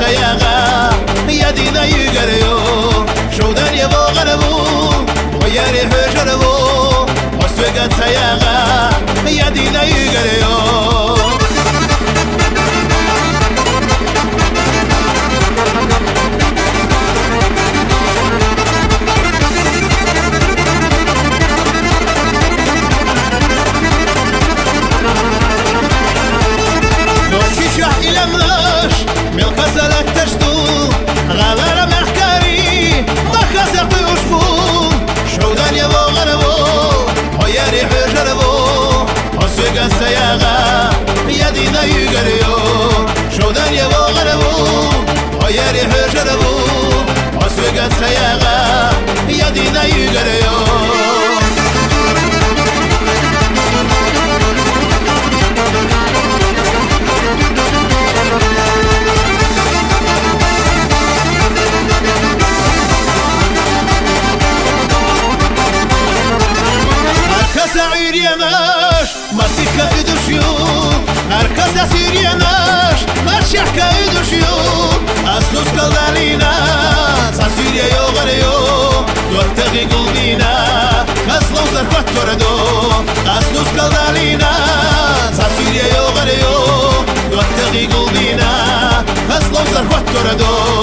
سياغا يدينا يقريو شودان يبو غربو وياري حجربو وسوقت سياغا يدينا يقريو سياغا يدينا يقريو شودان يبو غربو وياري حجربو وسوقت سياغا يدينا يقريو سعير يناش مسيكا يدوشيو هركز سير يناش مشيحكا يدوشيو أسلوس كالدالينا ساسيريا يوغريو دوتغي قلبينا أسلو زرفت تردو أسلوس كالدالينا ساسيريا يوغريو دوتغي قلبينا أسلو زرفت تردو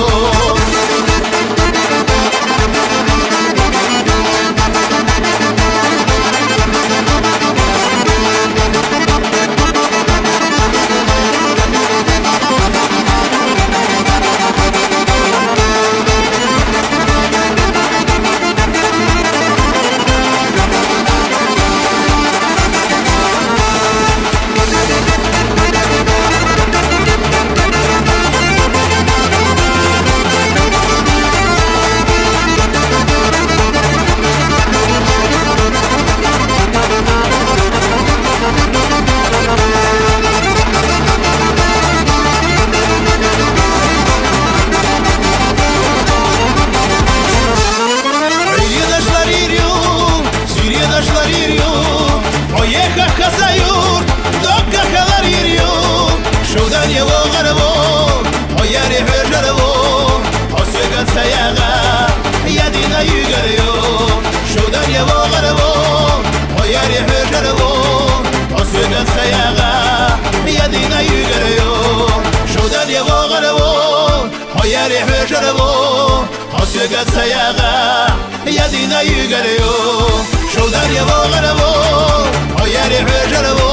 شودان يبو غربو وياري حجربو وسوقت سياغا يدينا يقريو شودان يبو غربو وياري حجربو وسوقت سياغا يدينا يقريو شودان يبو غربو وياري حجربو وسوقت سياغا يدينا يقريو شودان يبو غربو وياري حجربو